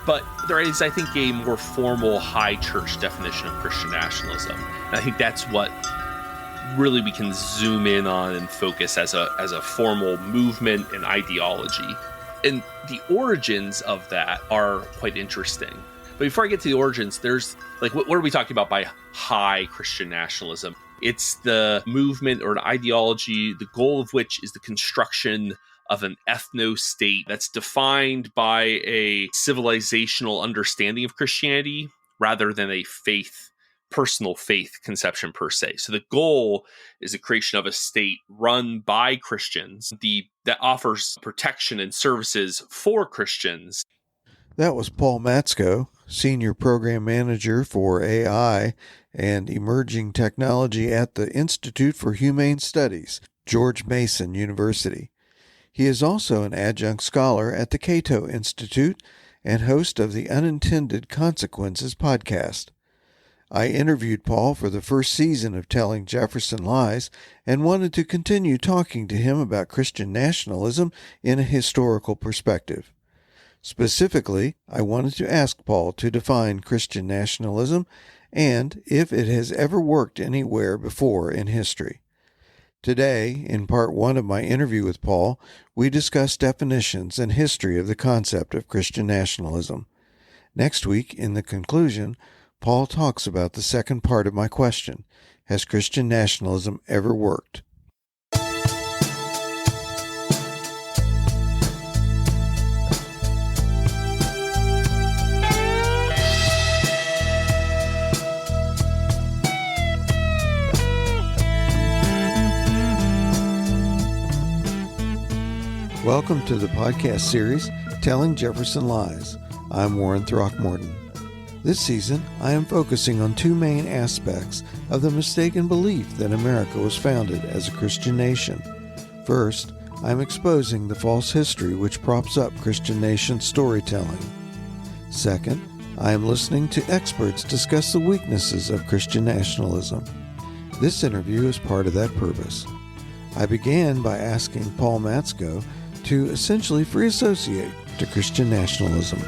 But there is, I think, a more formal high church definition of Christian nationalism. And I think that's what really we can zoom in on and focus as a formal movement and ideology. And the origins of that are quite interesting. But before I get to the origins, there's like, what are we talking about by high Christian nationalism? It's the movement or an ideology, the goal of which is the construction of an ethno-state that's defined by a civilizational understanding of Christianity rather than a personal faith conception per se. So the goal is the creation of a state run by Christians that offers protection and services for Christians. That was Paul Matzko, Senior Program Manager for AI and Emerging Technology at the Institute for Humane Studies, George Mason University. He is also an adjunct scholar at the Cato Institute and host of the Unintended Consequences podcast. I interviewed Paul for the first season of Telling Jefferson Lies and wanted to continue talking to him about Christian nationalism in a historical perspective. Specifically, I wanted to ask Paul to define Christian nationalism and if it has ever worked anywhere before in history. Today, in part one of my interview with Paul, we discuss definitions and history of the concept of Christian nationalism. Next week, in the conclusion, Paul talks about the second part of my question: has Christian nationalism ever worked? Welcome to the podcast series, Telling Jefferson Lies. I'm Warren Throckmorton. This season, I am focusing on two main aspects of the mistaken belief that America was founded as a Christian nation. First, I'm exposing the false history which props up Christian nation storytelling. Second, I am listening to experts discuss the weaknesses of Christian nationalism. This interview is part of that purpose. I began by asking Paul Matzko to essentially free associate to Christian nationalism.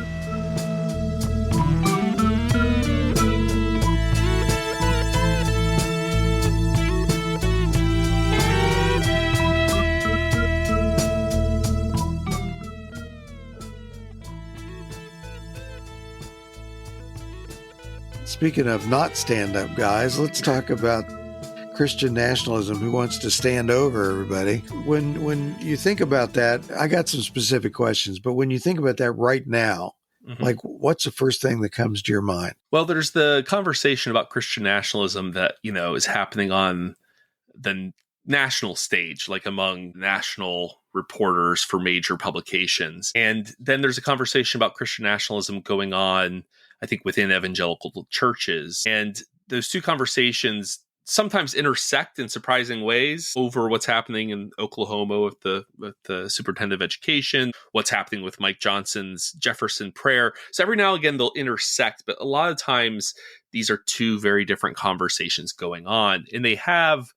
Speaking of not stand-up guys, let's talk about Christian nationalism. Who wants to stand over everybody? When you think about that, I got some specific questions, but when you think about that right now, like what's the first thing that comes to your mind? Well, there's the conversation about Christian nationalism that, is happening on the national stage, like among national reporters for major publications. And then there's a conversation about Christian nationalism going on, I think, within evangelical churches. And those two conversations sometimes intersect in surprising ways over what's happening in Oklahoma with the superintendent of education, what's happening with Mike Johnson's Jefferson prayer. So every now and again, they'll intersect, but a lot of times these are two very different conversations going on. And they have,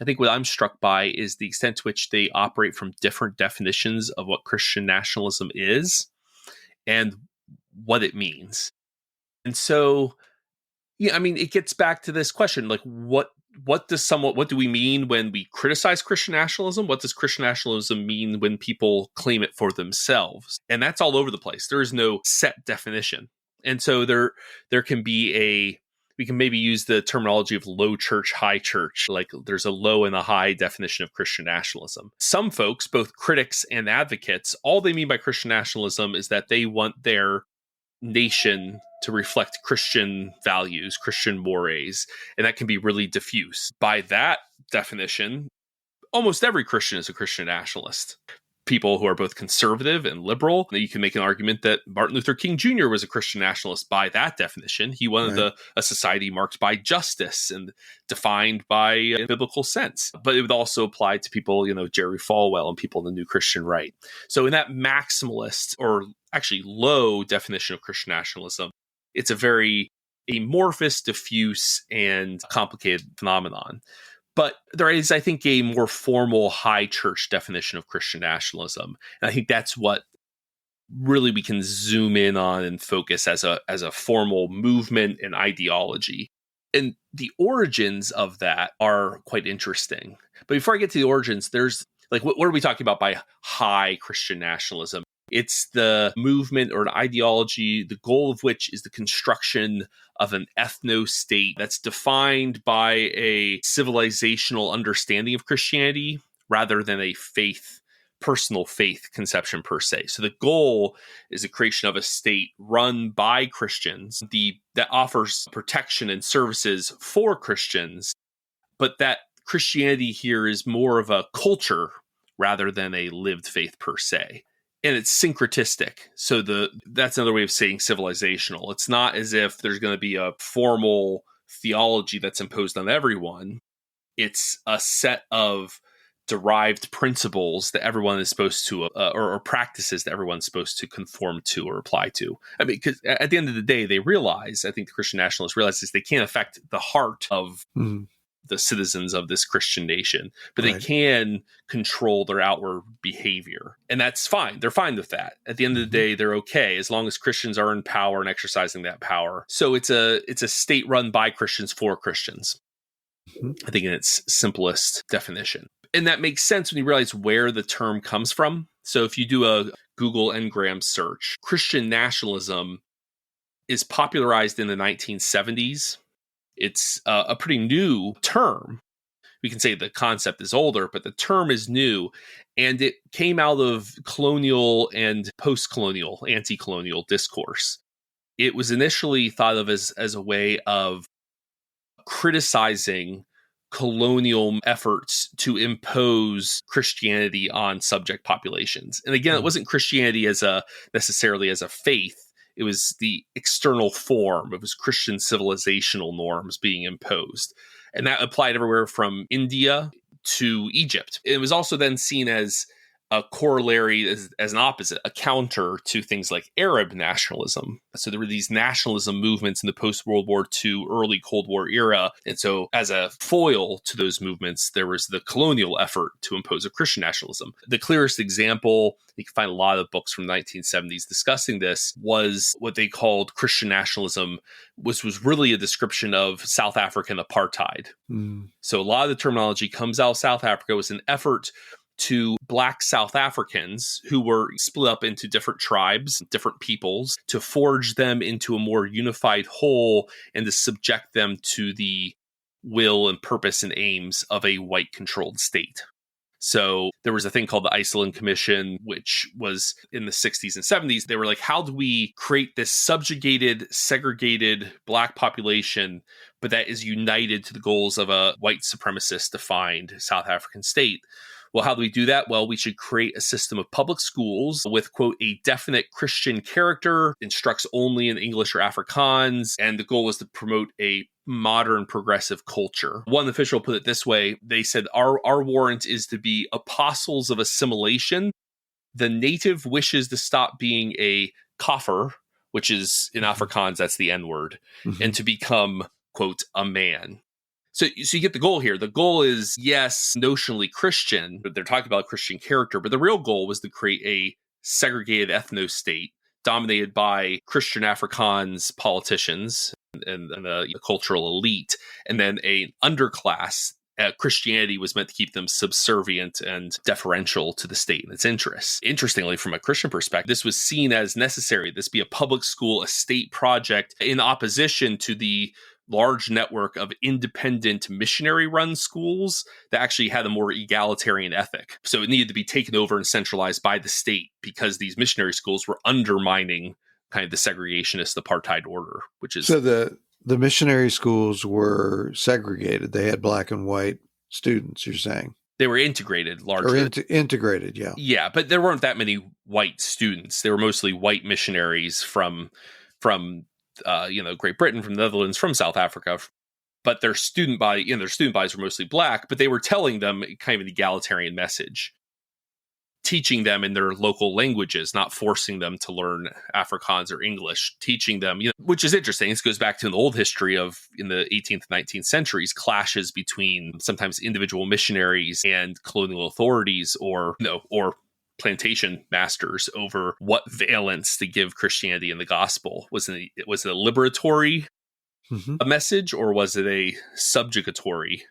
I think what I'm struck by is the extent to which they operate from different definitions of what Christian nationalism is and what it means. And so, yeah, I mean, it gets back to this question, like what do we mean when we criticize Christian nationalism? What does Christian nationalism mean when people claim it for themselves? And that's all over the place. There is no set definition. And so there can be we can maybe use the terminology of low church, high church, like there's a low and a high definition of Christian nationalism. Some folks, both critics and advocates, all they mean by Christian nationalism is that they want their nation to reflect Christian values, Christian mores, and that can be really diffuse. By that definition, almost every Christian is a Christian nationalist. People who are both conservative and liberal. You can make an argument that Martin Luther King Jr. was a Christian nationalist by that definition. He wanted a society marked by justice and defined by a biblical sense. But it would also apply to people, Jerry Falwell and people in the New Christian Right. So in that maximalist or actually low definition of Christian nationalism, it's a very amorphous, diffuse, and complicated phenomenon. But there is, I think, a more formal high church definition of Christian nationalism. And I think that's what really we can zoom in on and focus as a formal movement and ideology. And the origins of that are quite interesting. But before I get to the origins, there's like, what are we talking about by high Christian nationalism? It's the movement or an ideology, the goal of which is the construction of an ethno-state that's defined by a civilizational understanding of Christianity rather than a personal faith conception per se. So the goal is the creation of a state run by Christians, that offers protection and services for Christians, but that Christianity here is more of a culture rather than a lived faith per se. And it's syncretistic. So that's another way of saying civilizational. It's not as if there's going to be a formal theology that's imposed on everyone. It's a set of derived principles that everyone is supposed to, or practices that everyone's supposed to conform to or apply to. I mean, because at the end of the day, they realize, I think the Christian nationalists realize this, they can't affect the heart of the citizens of this Christian nation, but they can control their outward behavior. And that's fine. They're fine with that. At the end of the day, they're okay as long as Christians are in power and exercising that power. So it's a state run by Christians for Christians, I think, in its simplest definition. And that makes sense when you realize where the term comes from. So if you do a Google Ngram search, Christian nationalism is popularized in the 1970s. It's a pretty new term. We can say the concept is older, but the term is new. And it came out of colonial and post-colonial, anti-colonial discourse. It was initially thought of as a way of criticizing colonial efforts to impose Christianity on subject populations. And again, it wasn't Christianity necessarily as a faith. It was the external form. It was Christian civilizational norms being imposed. And that applied everywhere from India to Egypt. It was also then seen as a corollary, as an opposite, a counter to things like Arab nationalism. So there were these nationalism movements in the post-World War II, early Cold War era. And so as a foil to those movements, there was the colonial effort to impose a Christian nationalism. The clearest example, you can find a lot of books from the 1970s discussing this, was what they called Christian nationalism, which was really a description of South African apartheid. So a lot of the terminology comes out of South Africa. It was an effort to Black South Africans who were split up into different tribes, different peoples, to forge them into a more unified whole and to subject them to the will and purpose and aims of a white-controlled state. So there was a thing called the Eshelman Commission, which was in the 60s and 70s. They were like, how do we create this subjugated, segregated Black population, but that is united to the goals of a white supremacist-defined South African state? Well, how do we do that? Well, we should create a system of public schools with, quote, a definite Christian character, instructs only in English or Afrikaans, and the goal was to promote a modern progressive culture. One official put it this way. They said, our warrant is to be apostles of assimilation. The native wishes to stop being a kafir, which is in Afrikaans, that's the N-word, and to become, quote, a man. So you get the goal here. The goal is, yes, notionally Christian, but they're talking about Christian character, but the real goal was to create a segregated ethno-state dominated by Christian Afrikaans politicians and the cultural elite, and then an underclass. Christianity was meant to keep them subservient and deferential to the state and its interests. Interestingly, from a Christian perspective, this was seen as necessary. This be a public school, a state project in opposition to the large network of independent missionary-run schools that actually had a more egalitarian ethic. So it needed to be taken over and centralized by the state because these missionary schools were undermining kind of the segregationist apartheid order, which is... So the missionary schools were segregated. They had Black and white students, you're saying? They were integrated largely. Or integrated, yeah. Yeah, but there weren't that many white students. They were mostly white missionaries from Great Britain, from the Netherlands, from South Africa, but their student bodies were mostly Black, but they were telling them kind of an egalitarian message, teaching them in their local languages, not forcing them to learn Afrikaans or English, teaching them, which is interesting. This goes back to an old history of, in the 18th and 19th centuries, clashes between sometimes individual missionaries and colonial authorities, or plantation masters over what valence to give Christianity and the gospel. Was it a liberatory message, or was it a subjugatory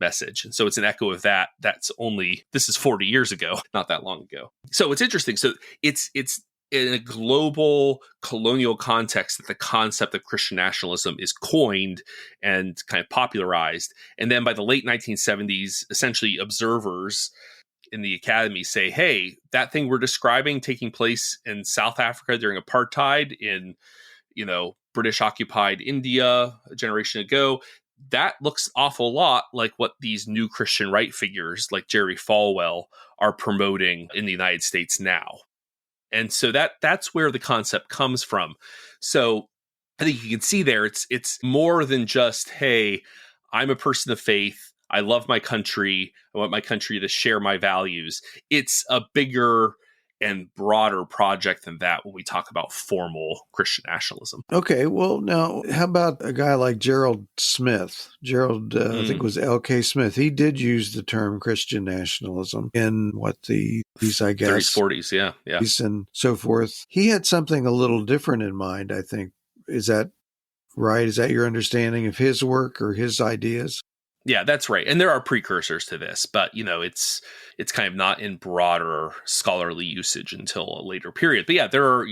message? And so it's an echo of that. This is 40 years ago, not that long ago. So it's interesting. So it's in a global colonial context that the concept of Christian nationalism is coined and kind of popularized. And then by the late 1970s, essentially observers in the academy say, hey, that thing we're describing taking place in South Africa during apartheid, in, British occupied India a generation ago, that looks awful lot like what these new Christian right figures like Jerry Falwell are promoting in the United States now. And so that's where the concept comes from. So I think you can see there, it's more than just, hey, I'm a person of faith. I love my country. I want my country to share my values. It's a bigger and broader project than that when we talk about formal Christian nationalism. Okay, well, now, how about a guy like Gerald Smith? Gerald, I think it was L.K. Smith. He did use the term Christian nationalism in these, I guess, 30s, 40s, yeah. And so forth. He had something a little different in mind, I think. Is that right? Is that your understanding of his work or his ideas? Yeah, that's right. And there are precursors to this, but it's kind of not in broader scholarly usage until a later period. But yeah, there are,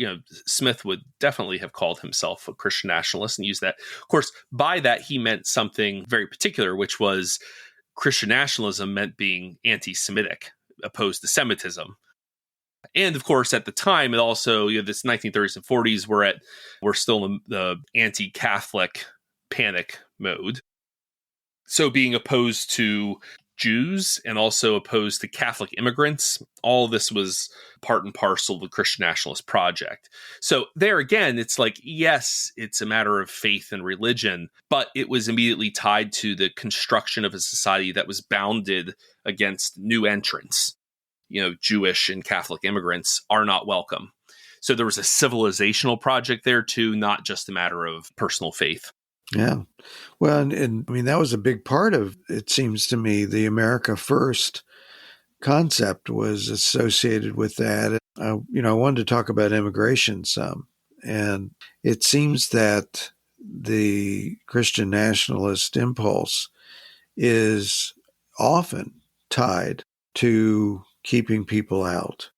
Smith would definitely have called himself a Christian nationalist and use that. Of course, by that he meant something very particular, which was Christian nationalism meant being anti-Semitic, opposed to Semitism. And of course, at the time, it also, this 1930s and 40s, we're still in the anti-Catholic panic mode. So being opposed to Jews and also opposed to Catholic immigrants, all of this was part and parcel of the Christian nationalist project. So there again, it's like, yes, it's a matter of faith and religion, but it was immediately tied to the construction of a society that was bounded against new entrants. Jewish and Catholic immigrants are not welcome. So there was a civilizational project there too, not just a matter of personal faith. Yeah. Well, and I mean, that was a big part of, it seems to me, the America First concept was associated with that. I wanted to talk about immigration some. And it seems that the Christian nationalist impulse is often tied to keeping people out,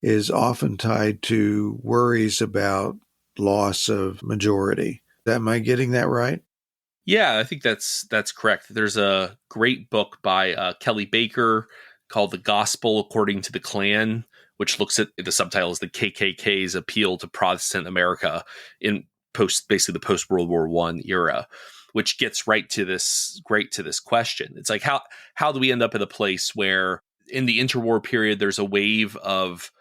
is often tied to worries about loss of majority. Am I getting that right? Yeah, I think that's correct. There's a great book by Kelly Baker called The Gospel According to the Klan, which looks at the subtitle is the KKK's appeal to Protestant America in basically the post-World War I era, which gets right to this question. It's like, how do we end up at a place where in the interwar period, there's a wave of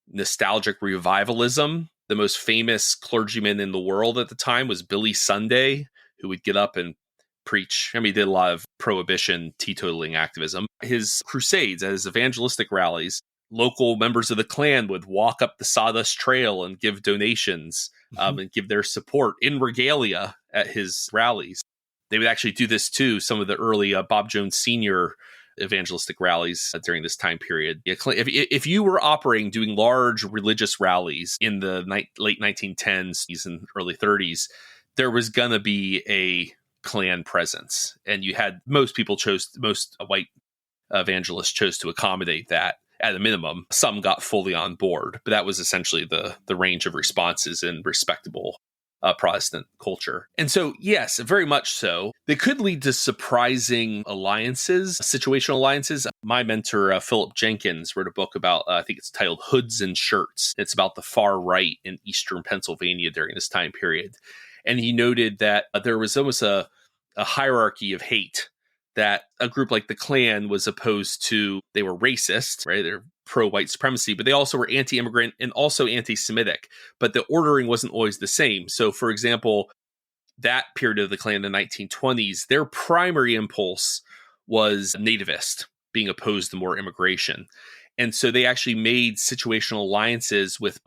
nostalgic revivalism. The most famous clergyman in the world at the time was Billy Sunday, who would get up and preach. He did a lot of prohibition, teetotaling activism. His crusades, at his evangelistic rallies, local members of the Klan would walk up the Sawdust Trail and give donations and give their support in regalia at his rallies. They would actually do this too. Some of the early Bob Jones Sr. evangelistic rallies during this time period. If you were operating, doing large religious rallies in the late 1910s and early 30s, there was going to be a Klan presence. And you had most white evangelists chose to accommodate that at a minimum. Some got fully on board, but that was essentially the range of responses in respectable Protestant culture. And so, yes, very much so. They could lead to surprising alliances, situational alliances. My mentor, Philip Jenkins, wrote a book about, I think it's titled Hoods and Shirts. It's about the far right in eastern Pennsylvania during this time period. And he noted that there was almost a hierarchy of hate, that a group like the Klan was opposed to. They were racist, right? They're pro-white supremacy, but they also were anti-immigrant and also anti-Semitic. But the ordering wasn't always the same. So, for example, that period of the Klan in the 1920s, their primary impulse was nativist, being opposed to more immigration. And so they actually made situational alliances with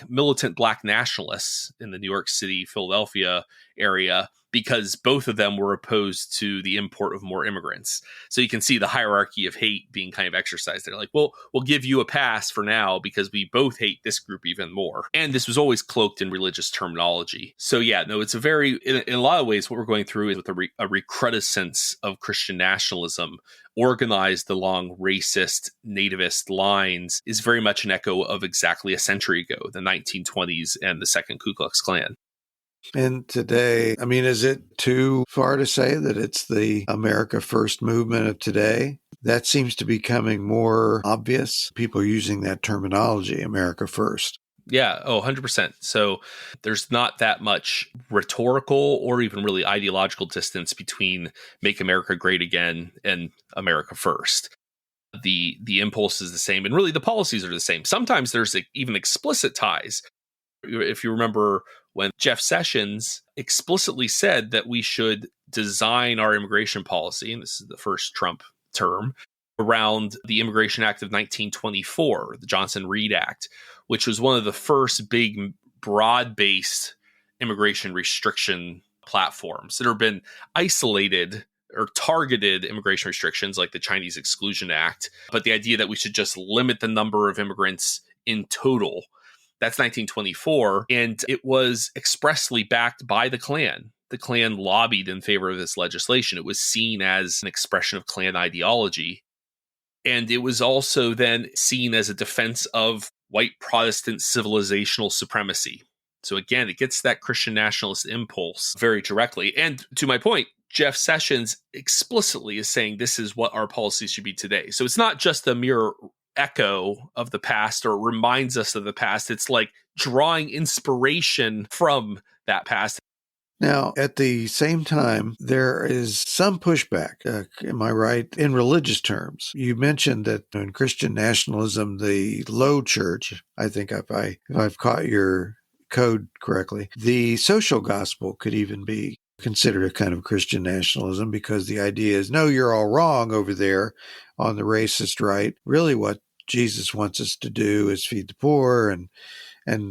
militant black nationalists in the New York City, Philadelphia area, because both of them were opposed to the import of more immigrants. So you can see the hierarchy of hate being kind of exercised. They're like, well, we'll give you a pass for now because we both hate this group even more. And this was always cloaked in religious terminology. So yeah, no, it's a very, in a lot of ways, what we're going through is with a recrudescence of Christian nationalism organized along racist, nativist lines is very much an echo of exactly a century ago, the 1920s and the Second Ku Klux Klan. And today, I mean, is it too far to say that it's the America First movement of today? That seems to be becoming more obvious. People are using that terminology, America First. Yeah, 100%. So there's not that much rhetorical or even really ideological distance between Make America Great Again and America First. The impulse is the same, and really the policies are the same. Sometimes there's even explicit ties. If you remember when Jeff Sessions explicitly said that we should design our immigration policy, and this is the first Trump term, around the Immigration Act of 1924, the Johnson-Reed Act, which was one of the first big broad-based immigration restriction platforms. There have been isolated or targeted immigration restrictions like the Chinese Exclusion Act, but the idea that we should just limit the number of immigrants in total, that's 1924, and it was expressly backed by the Klan. The Klan lobbied in favor of this legislation. It was seen as an expression of Klan ideology. And it was also then seen as a defense of white Protestant civilizational supremacy. So again, it gets that Christian nationalist impulse very directly. And to my point, Jeff Sessions explicitly is saying this is what our policies should be today. So it's not just a mere echo of the past or reminds us of the past. It's like drawing inspiration from that past. Now, at the same time, there is some pushback, am I right, in religious terms. You mentioned that in Christian nationalism, the low church, I think if I've caught your code correctly, the social gospel could even be considered a kind of Christian nationalism because the idea is, no, you're all wrong over there on the racist right. Really what Jesus wants us to do is feed the poor and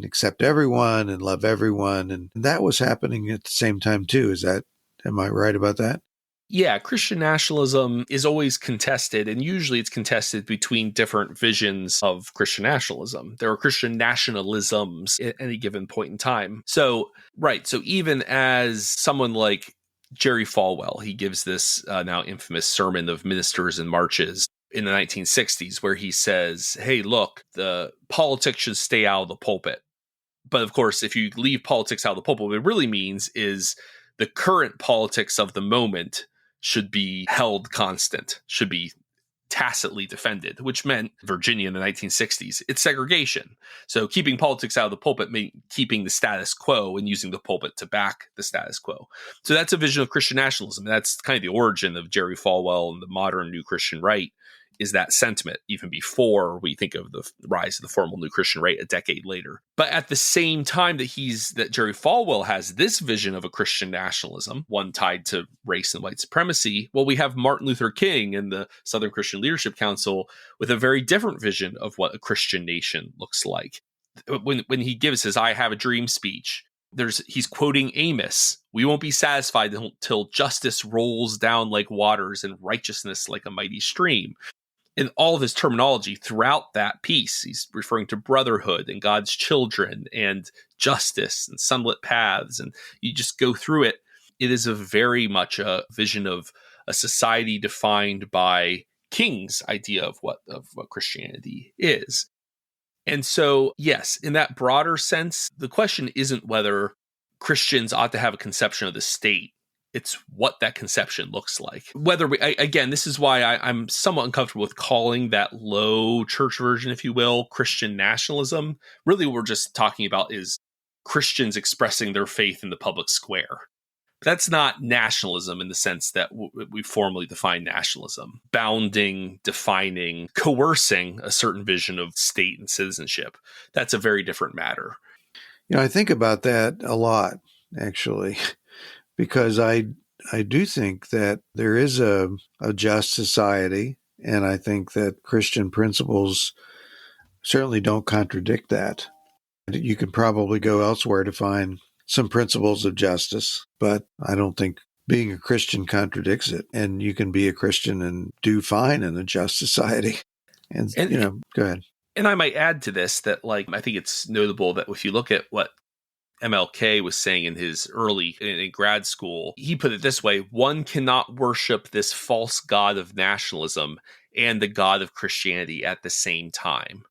accept everyone and love everyone. And that was happening at the same time too. Am I right about that? Yeah, Christian nationalism is always contested, and usually it's contested between different visions of Christian nationalism. There are Christian nationalisms at any given point in time. So even as someone like Jerry Falwell, he gives this now infamous sermon of ministers and marches in the 1960s, where he says, hey, look, the politics should stay out of the pulpit. But of course, if you leave politics out of the pulpit, what it really means is the current politics of the moment should be held constant, should be tacitly defended, which meant Virginia in the 1960s, it's segregation. So keeping politics out of the pulpit meant keeping the status quo and using the pulpit to back the status quo. So that's a vision of Christian nationalism. That's kind of the origin of Jerry Falwell and the modern New Christian Right, is that sentiment, even before we think of the rise of the formal New Christian Right a decade later. But at the same time that Jerry Falwell has this vision of a Christian nationalism, one tied to race and white supremacy, well, we have Martin Luther King and the Southern Christian Leadership Council with a very different vision of what a Christian nation looks like. When he gives his I Have a Dream speech, he's quoting Amos. We won't be satisfied until justice rolls down like waters and righteousness like a mighty stream. In all of his terminology throughout that piece, he's referring to brotherhood and God's children and justice and sunlit paths. And you just go through it. It is very much a vision of a society defined by King's idea of what Christianity is. And so, yes, in that broader sense, the question isn't whether Christians ought to have a conception of the state. It's what that conception looks like. This is why I'm somewhat uncomfortable with calling that low church version, if you will, Christian nationalism. Really, what we're just talking about is Christians expressing their faith in the public square. That's not nationalism in the sense that we formally define nationalism. Bounding, defining, coercing a certain vision of state and citizenship. That's a very different matter. I think about that a lot, actually. Because I do think that there is a just society, and I think that Christian principles certainly don't contradict that. You can probably go elsewhere to find some principles of justice, but I don't think being a Christian contradicts it. And you can be a Christian and do fine in a just society. And, go ahead. And I might add to this that, I think it's notable that if you look at what MLK was saying in his in grad school, he put it this way: one cannot worship this false god of nationalism and the god of Christianity at the same time.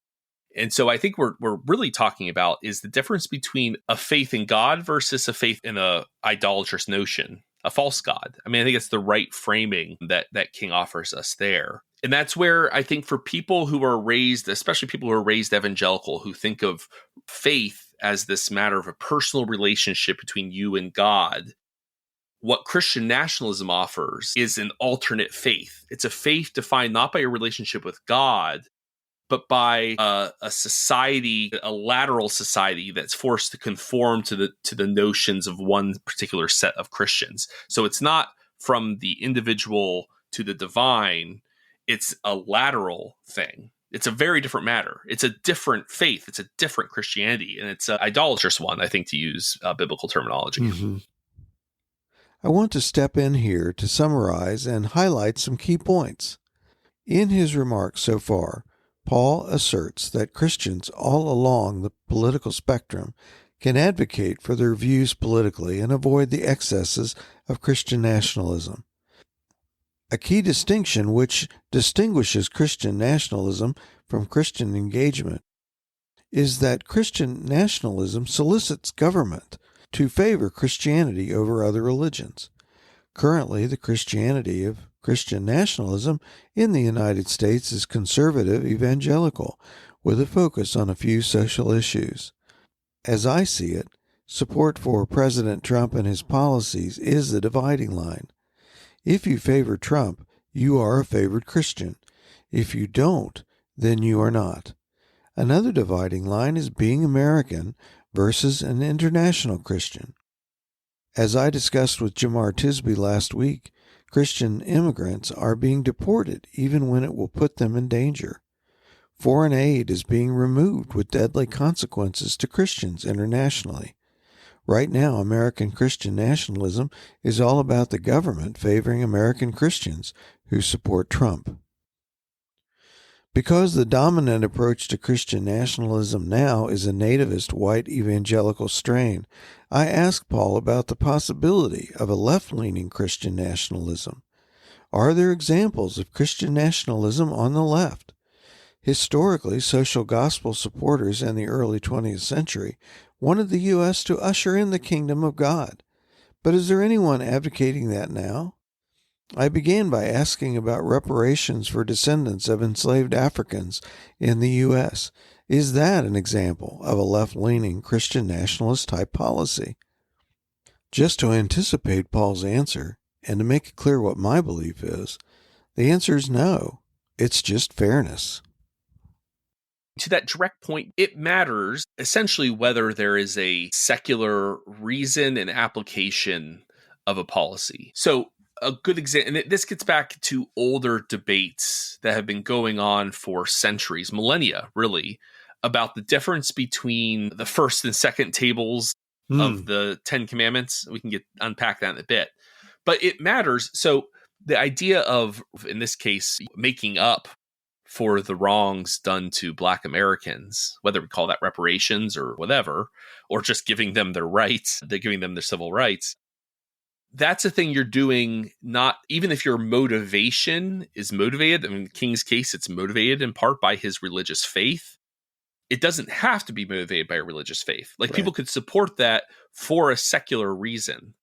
And so I think we're really talking about is the difference between a faith in God versus a faith in a idolatrous notion, a false god. I mean, I think it's the right framing that King offers us there. And that's where I think for people who are raised, especially people who are raised evangelical, who think of faith as this matter of a personal relationship between you and God, what Christian nationalism offers is an alternate faith. It's a faith defined not by your relationship with God, but by a society, a lateral society that's forced to conform to the notions of one particular set of Christians. So it's not from the individual to the divine. It's a lateral thing. It's a very different matter. It's a different faith. It's a different Christianity. And it's an idolatrous one, I think, to use biblical terminology. Mm-hmm. I want to step in here to summarize and highlight some key points. In his remarks so far, Paul asserts that Christians all along the political spectrum can advocate for their views politically and avoid the excesses of Christian nationalism. A key distinction which distinguishes Christian nationalism from Christian engagement is that Christian nationalism solicits government to favor Christianity over other religions. Currently, the Christianity of Christian nationalism in the United States is conservative evangelical, with a focus on a few social issues. As I see it, support for President Trump and his policies is the dividing line. If you favor Trump, you are a favored Christian. If you don't, then you are not. Another dividing line is being American versus an international Christian. As I discussed with Jamar Tisby last week, Christian immigrants are being deported even when it will put them in danger. Foreign aid is being removed with deadly consequences to Christians internationally. Right now, American Christian nationalism is all about the government favoring American Christians who support Trump. Because the dominant approach to Christian nationalism now is a nativist white evangelical strain, I asked Paul about the possibility of a left-leaning Christian nationalism. Are there examples of Christian nationalism on the left? Historically, social gospel supporters in the early 20th century wanted the U.S. to usher in the kingdom of God. But is there anyone advocating that now? I began by asking about reparations for descendants of enslaved Africans in the U.S. Is that an example of a left-leaning Christian nationalist type policy? Just to anticipate Paul's answer, and to make it clear what my belief is, the answer is no. It's just fairness. To that direct point, it matters essentially whether there is a secular reason and application of a policy. So a good example, and this gets back to older debates that have been going on for centuries, millennia, really, about the difference between the first and second tables of the Ten Commandments. We can unpack that in a bit. But it matters. So the idea of, in this case, making up for the wrongs done to Black Americans, whether we call that reparations or whatever, or just giving them their rights, they're giving them their civil rights. That's a thing you're doing, not even if your motivation is motivated. I mean, in King's case, it's motivated in part by his religious faith. It doesn't have to be motivated by a religious faith. Like, right. People could support that for a secular reason.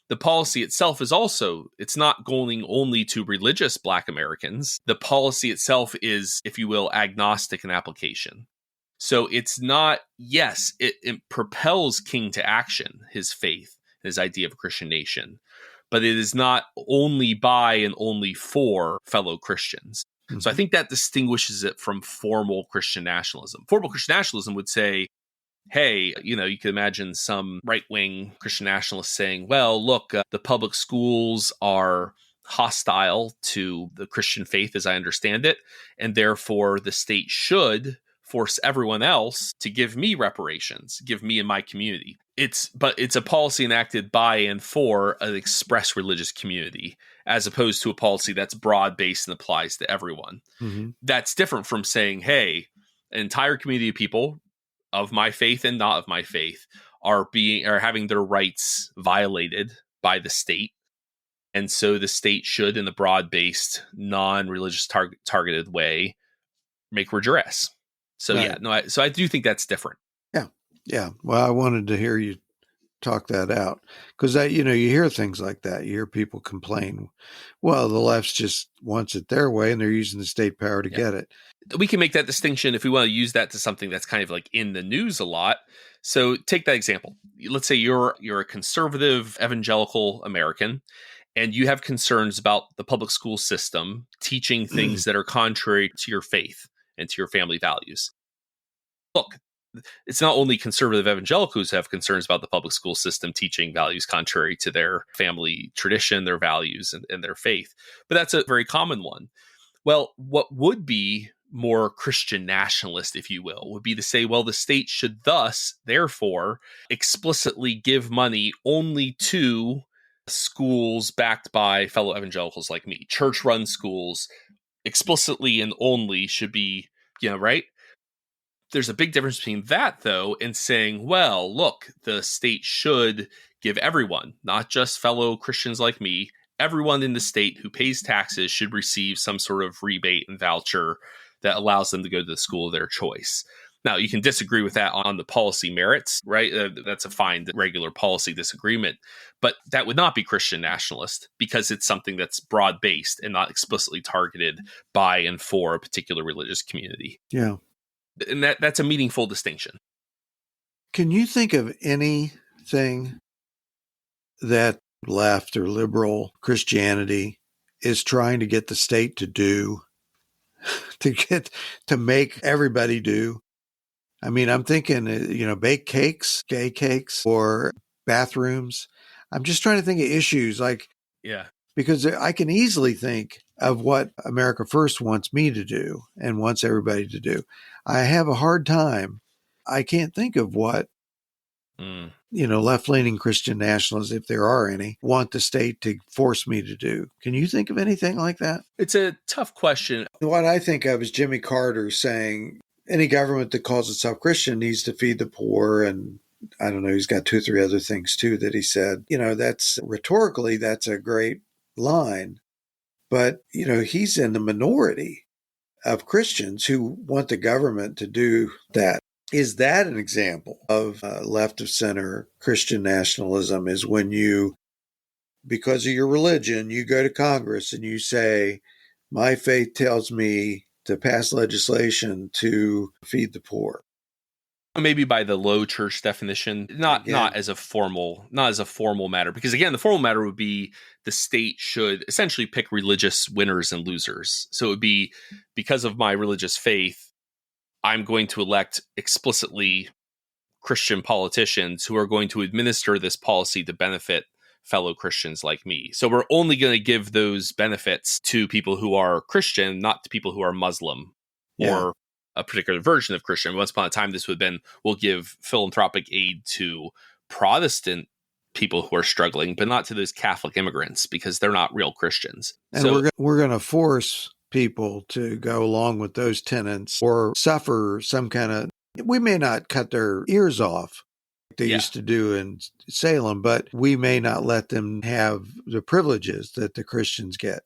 The policy itself is also, it's not going only to religious Black Americans. The policy itself is, if you will, agnostic in application. So it's not, yes, it propels King to action, his faith, his idea of a Christian nation, but it is not only by and only for fellow Christians. Mm-hmm. So I think that distinguishes it from formal Christian nationalism. Formal Christian nationalism would say, hey, you can imagine some right-wing Christian nationalists saying, well, look, the public schools are hostile to the Christian faith as I understand it, and therefore the state should force everyone else to give me reparations, give me and my community. But it's a policy enacted by and for an express religious community, as opposed to a policy that's broad-based and applies to everyone. Mm-hmm. That's different from saying, hey, an entire community of people of my faith and not of my faith are having their rights violated by the state. And so the state should, in a broad-based, non-religious targeted way, make redress. So Right. so I do think that's different. Yeah. Well, I wanted to hear you talk that out because you hear things like that. You hear people complain, well, the left just wants it their way and they're using the state power to get it. We can make that distinction if we want to use that to something that's kind of like in the news a lot. So take that example. Let's say you're a conservative evangelical American and you have concerns about the public school system teaching things that are contrary to your faith and to your family values. Look, it's not only conservative evangelicals who have concerns about the public school system teaching values contrary to their family tradition, their values, and their faith, but that's a very common one. Well, what would be more Christian nationalist, if you will, would be to say, well, the state should therefore, explicitly give money only to schools backed by fellow evangelicals like me. Church-run schools explicitly and only should be, right? There's a big difference between that, though, and saying, well, look, the state should give everyone, not just fellow Christians like me, everyone in the state who pays taxes should receive some sort of rebate and voucher that allows them to go to the school of their choice. Now, you can disagree with that on the policy merits, right? That's a fine, regular policy disagreement. But that would not be Christian nationalist because it's something that's broad-based and not explicitly targeted by and for a particular religious community. Yeah. And that's a meaningful distinction. Can you think of anything that left or liberal Christianity is trying to get the state to do, to make everybody do? I mean, I'm thinking, bake cakes, gay cakes, or bathrooms. I'm just trying to think of issues because I can easily think of what America First wants me to do and wants everybody to do. I have a hard time. I can't think of what, left-leaning Christian nationalists, if there are any, want the state to force me to do. Can you think of anything like that? It's a tough question. What I think of is Jimmy Carter saying any government that calls itself Christian needs to feed the poor. And I don't know, he's got 2 or 3 other things too that he said. That's rhetorically, that's a great line. But, he's in the minority of Christians who want the government to do that. Is that an example of left of center Christian nationalism? Is when you, because of your religion, you go to Congress and you say, my faith tells me to pass legislation to feed the poor. Maybe by the low church definition, not as a formal matter, because again, the formal matter would be the state should essentially pick religious winners and losers. So it would be, because of my religious faith, I'm going to elect explicitly Christian politicians who are going to administer this policy to benefit fellow Christians like me. So we're only going to give those benefits to people who are Christian, not to people who are Muslim or a particular version of Christian. Once upon a time, this would have been, we'll give philanthropic aid to Protestant people who are struggling, but not to those Catholic immigrants because they're not real Christians. And so we're going to force people to go along with those tenets or suffer some kind of, we may not cut their ears off like they used to do in Salem, but we may not let them have the privileges that the Christians get.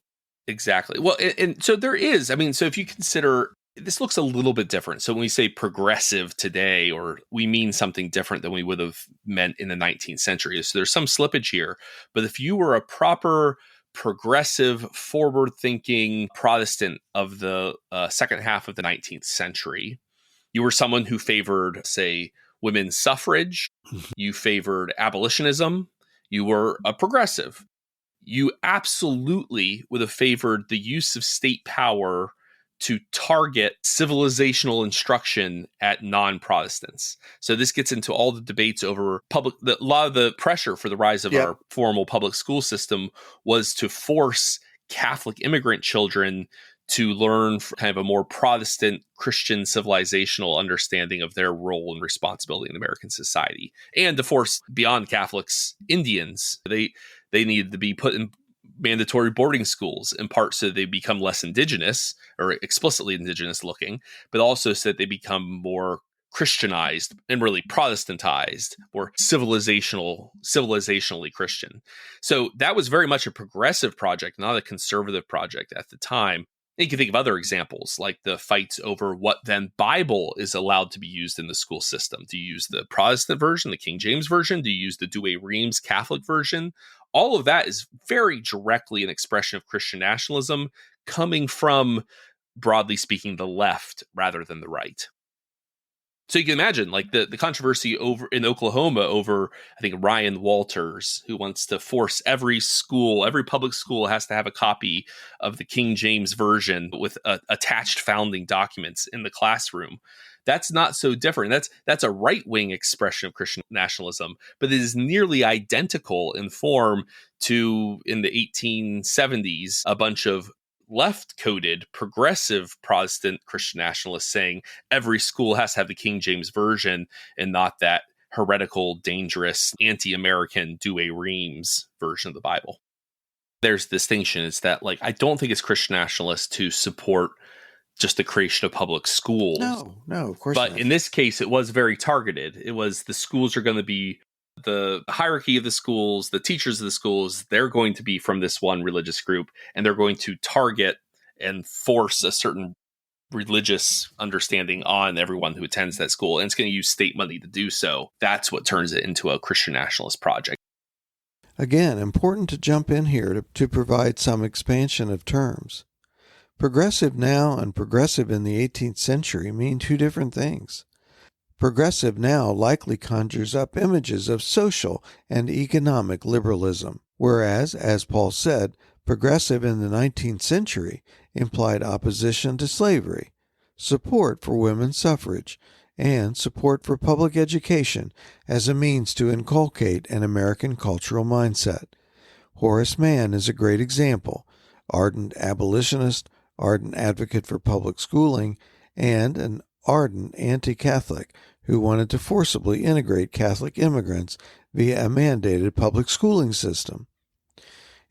Exactly. Well, and so there is, so if you consider, this looks a little bit different. So when we say progressive today, or we mean something different than we would have meant in the 19th century. So there's some slippage here. But if you were a proper progressive, forward-thinking Protestant of the second half of the 19th century, you were someone who favored, say, women's suffrage, you favored abolitionism, you were a progressive. You absolutely would have favored the use of state power to target civilizational instruction at non-Protestants. So this gets into all the debates over a lot of the pressure for the rise of our formal public school system was to force Catholic immigrant children to learn kind of a more Protestant Christian civilizational understanding of their role and responsibility in American society, and to force beyond Catholics, Indians. They needed to be put in mandatory boarding schools, in part so they become less indigenous or explicitly indigenous looking, but also so that they become more Christianized and really Protestantized or civilizationally Christian. So that was very much a progressive project, not a conservative project at the time. You can think of other examples like the fights over what then Bible is allowed to be used in the school system. Do you use the Protestant version, the King James version? Do you use the Douay-Rheims Catholic version? All of that is very directly an expression of Christian nationalism coming from, broadly speaking, the left rather than the right. So you can imagine like the controversy over in Oklahoma over, I think, Ryan Walters, who wants to force every public school has to have a copy of the King James Version with attached founding documents in the classroom. That's not so different. That's a right-wing expression of Christian nationalism, but it is nearly identical in form to, in the 1870s, a bunch of left-coded progressive Protestant Christian nationalists saying every school has to have the King James Version and not that heretical, dangerous, anti-American Douay-Rheims version of the Bible. There's distinction. It's that, like, I don't think it's Christian nationalist to support just the creation of public schools. No, of course not. But not. in this case, it was very targeted. It was the schools are going to be the hierarchy of the schools, the teachers of the schools, they're going to be from this one religious group, and they're going to target and force a certain religious understanding on everyone who attends that school. And it's going to use state money to do so. That's what turns it into a Christian nationalist project. Again, important to jump in here to provide some expansion of terms. Progressive now and progressive in the 18th century mean two different things. Progressive now likely conjures up images of social and economic liberalism, whereas, as Paul said, progressive in the 19th century implied opposition to slavery, support for women's suffrage, and support for public education as a means to inculcate an American cultural mindset. Horace Mann is a great example, ardent abolitionist, ardent advocate for public schooling, and an ardent anti-Catholic who wanted to forcibly integrate Catholic immigrants via a mandated public schooling system.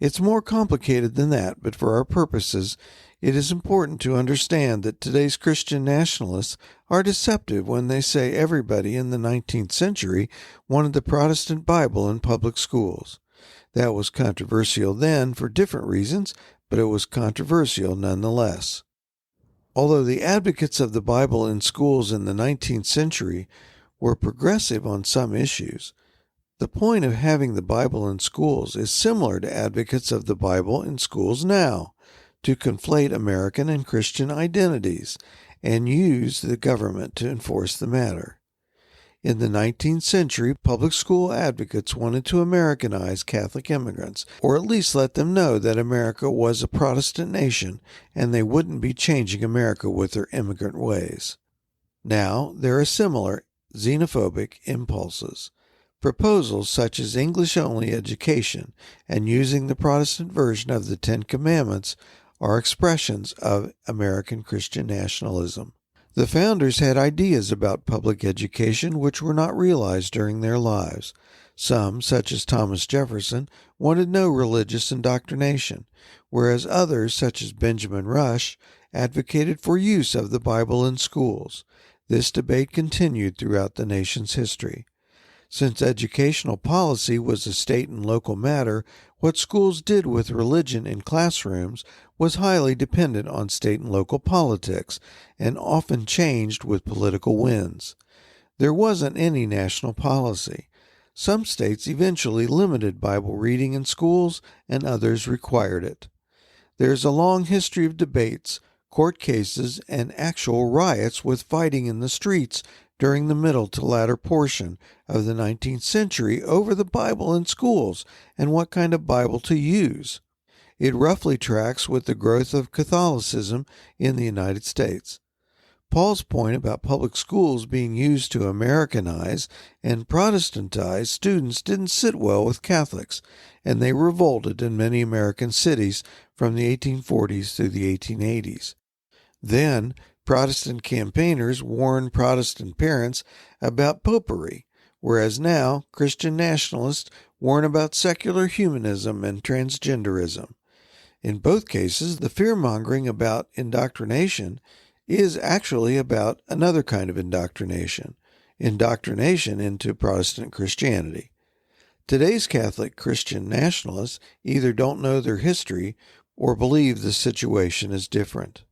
It's more complicated than that, but for our purposes, it is important to understand that today's Christian nationalists are deceptive when they say everybody in the 19th century wanted the Protestant Bible in public schools. That was controversial then for different reasons, but it was controversial nonetheless. Although the advocates of the Bible in schools in the 19th century were progressive on some issues, the point of having the Bible in schools is similar to advocates of the Bible in schools now, to conflate American and Christian identities and use the government to enforce the matter. In the 19th century, public school advocates wanted to Americanize Catholic immigrants, or at least let them know that America was a Protestant nation and they wouldn't be changing America with their immigrant ways. Now, there are similar xenophobic impulses. Proposals such as English-only education and using the Protestant version of the Ten Commandments are expressions of American Christian nationalism. The founders had ideas about public education which were not realized during their lives. Some, such as Thomas Jefferson, wanted no religious indoctrination, whereas others, such as Benjamin Rush, advocated for use of the Bible in schools. This debate continued throughout the nation's history. Since educational policy was a state and local matter, what schools did with religion in classrooms was highly dependent on state and local politics, and often changed with political winds. There wasn't any national policy. Some states eventually limited Bible reading in schools, and others required it. There's a long history of debates, court cases, and actual riots with fighting in the streets during the middle to latter portion of the 19th century over the Bible in schools and what kind of Bible to use. It roughly tracks with the growth of Catholicism in the United States. Paul's point about public schools being used to Americanize and Protestantize students didn't sit well with Catholics, and they revolted in many American cities from the 1840s through the 1880s. Then, Protestant campaigners warned Protestant parents about popery, whereas now Christian nationalists warn about secular humanism and transgenderism. In both cases, the fear-mongering about indoctrination is actually about another kind of indoctrination into Protestant Christianity. Today's Catholic Christian nationalists either don't know their history or believe the situation is different.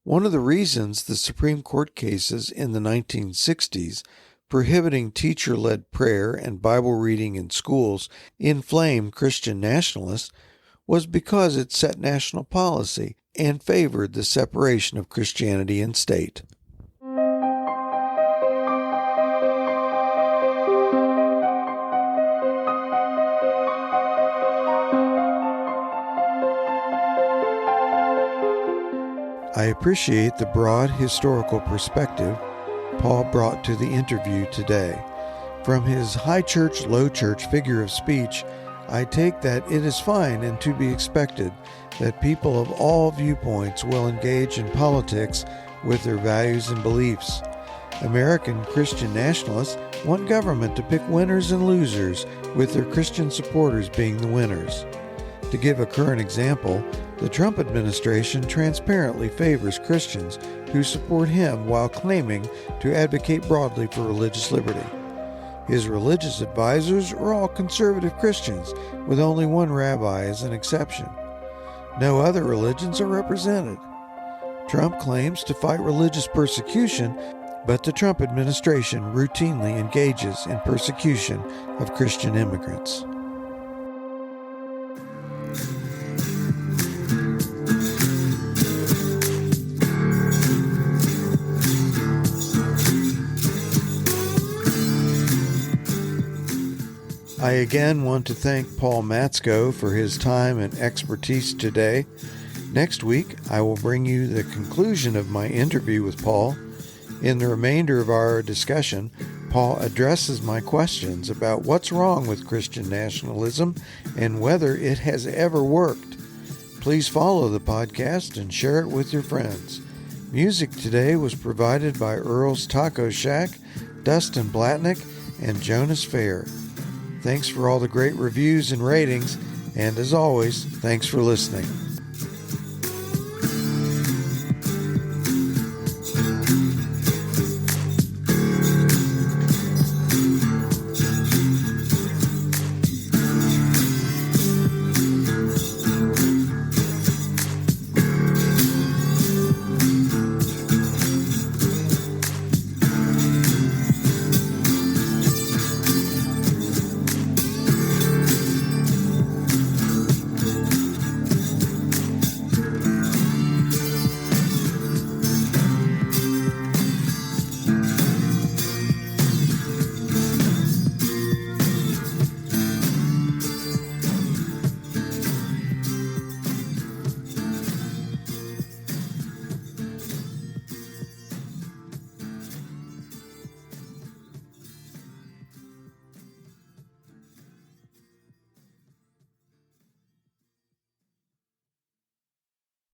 One of the reasons the Supreme Court cases in the 1960s prohibiting teacher-led prayer and Bible reading in schools inflamed Christian nationalists was because it set national policy and favored the separation of Christianity and state. I appreciate the broad historical perspective Paul brought to the interview today. From his high church, low church figure of speech, I take that it is fine and to be expected that people of all viewpoints will engage in politics with their values and beliefs. American Christian nationalists want government to pick winners and losers, with their Christian supporters being the winners. To give a current example, the Trump administration transparently favors Christians who support him while claiming to advocate broadly for religious liberty. His religious advisors are all conservative Christians, with only one rabbi as an exception. No other religions are represented. Trump claims to fight religious persecution, but the Trump administration routinely engages in persecution of Christian immigrants. I again want to thank Paul Matzko for his time and expertise today. Next week, I will bring you the conclusion of my interview with Paul. In the remainder of our discussion, Paul addresses my questions about what's wrong with Christian nationalism and whether it has ever worked. Please follow the podcast and share it with your friends. Music today was provided by Earl's Taco Shack, Dustin Blatnik, and Jonus Fair. Thanks for all the great reviews and ratings, and as always, thanks for listening.